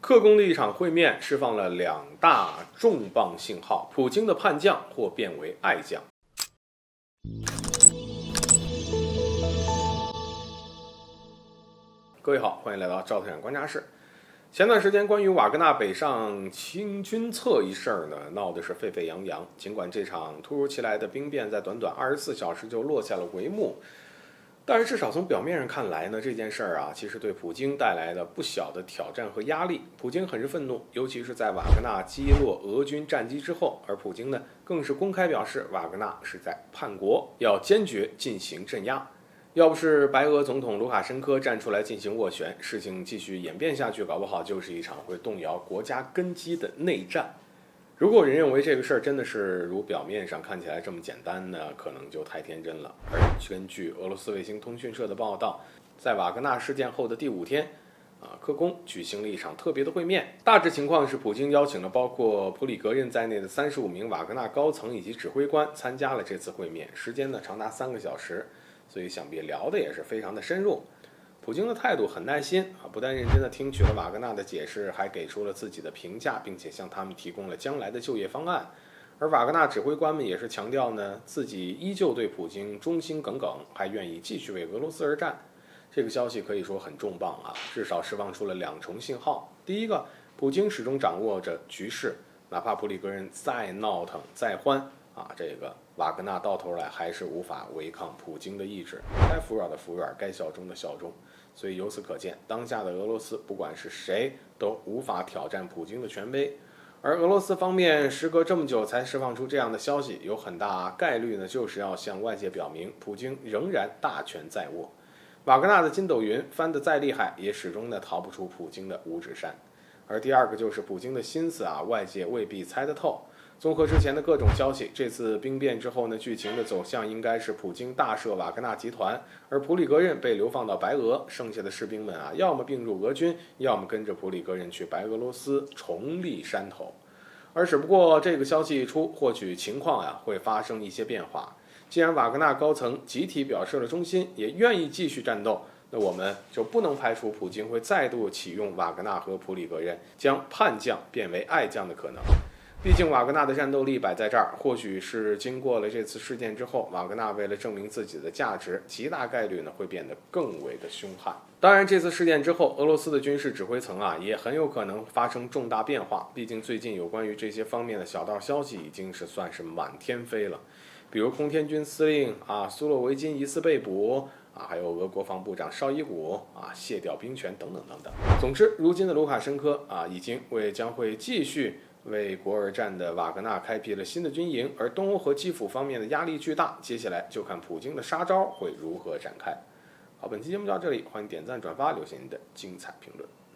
克宫的一场会面释放了2大重磅信号，普京的叛将或变为爱将。各位好，欢迎来到赵特产观察室。前段时间关于瓦格纳北上清君侧一事呢，闹得是沸沸扬扬。尽管这场突如其来的兵变在短短24小时就落下了帷幕，但是至少从表面上看来呢，这件事儿啊，其实对普京带来了不小的挑战和压力。普京很是愤怒，尤其是在瓦格纳击落俄军战机之后，而普京呢，更是公开表示瓦格纳是在叛国，要坚决进行镇压。要不是白俄总统卢卡申科站出来进行斡旋，事情继续演变下去，搞不好就是一场会动摇国家根基的内战。如果有人认为这个事儿真的是如表面上看起来这么简单呢，可能就太天真了。而根据俄罗斯卫星通讯社的报道，在瓦格纳事件后的第5天，克宫举行了一场特别的会面。大致情况是，普京邀请了包括普里格任在内的35名瓦格纳高层以及指挥官参加了这次会面，时间呢长达3个小时，所以想必聊的也是非常的深入。普京的态度很耐心不但认真地听取了瓦格纳的解释，还给出了自己的评价，并且向他们提供了将来的就业方案。而瓦格纳指挥官们也是强调呢，自己依旧对普京忠心耿耿，还愿意继续为俄罗斯而战。这个消息可以说很重磅至少释放出了2重信号。第一个，普京始终掌握着局势，哪怕普里格人再闹腾再欢这个瓦格纳到头来还是无法违抗普京的意志，该服软的服软，该效忠的效忠。所以由此可见，当下的俄罗斯不管是谁都无法挑战普京的权威。而俄罗斯方面时隔这么久才释放出这样的消息，有很大概率呢，就是要向外界表明普京仍然大权在握。瓦格纳的筋斗云翻得再厉害，也始终呢逃不出普京的五指山。而第二个就是普京的心思外界未必猜得透。综合之前的各种消息，这次兵变之后呢，剧情的走向应该是普京大赦瓦格纳集团，而普里格任被流放到白俄，剩下的士兵们要么并入俄军，要么跟着普里格任去白俄罗斯重立山头。而只不过这个消息一出，或许情况会发生一些变化。既然瓦格纳高层集体表示了忠心，也愿意继续战斗，那我们就不能排除普京会再度启用瓦格纳和普里格任，将叛将变为爱将的可能。毕竟瓦格纳的战斗力摆在这儿，或许是经过了这次事件之后，瓦格纳为了证明自己的价值，极大概率呢会变得更为的凶悍。当然，这次事件之后，俄罗斯的军事指挥层也很有可能发生重大变化。毕竟最近有关于这些方面的小道消息已经是算是满天飞了，比如空天军司令苏洛维金疑似被捕还有俄国防部长绍伊古卸掉兵权等等等等。总之，如今的卢卡申科已经为将会继续为国而战的瓦格纳开辟了新的军营，而东欧和基辅方面的压力巨大，接下来就看普京的杀招会如何展开。好，本期节目就到这里，欢迎点赞转发，留下您的精彩评论。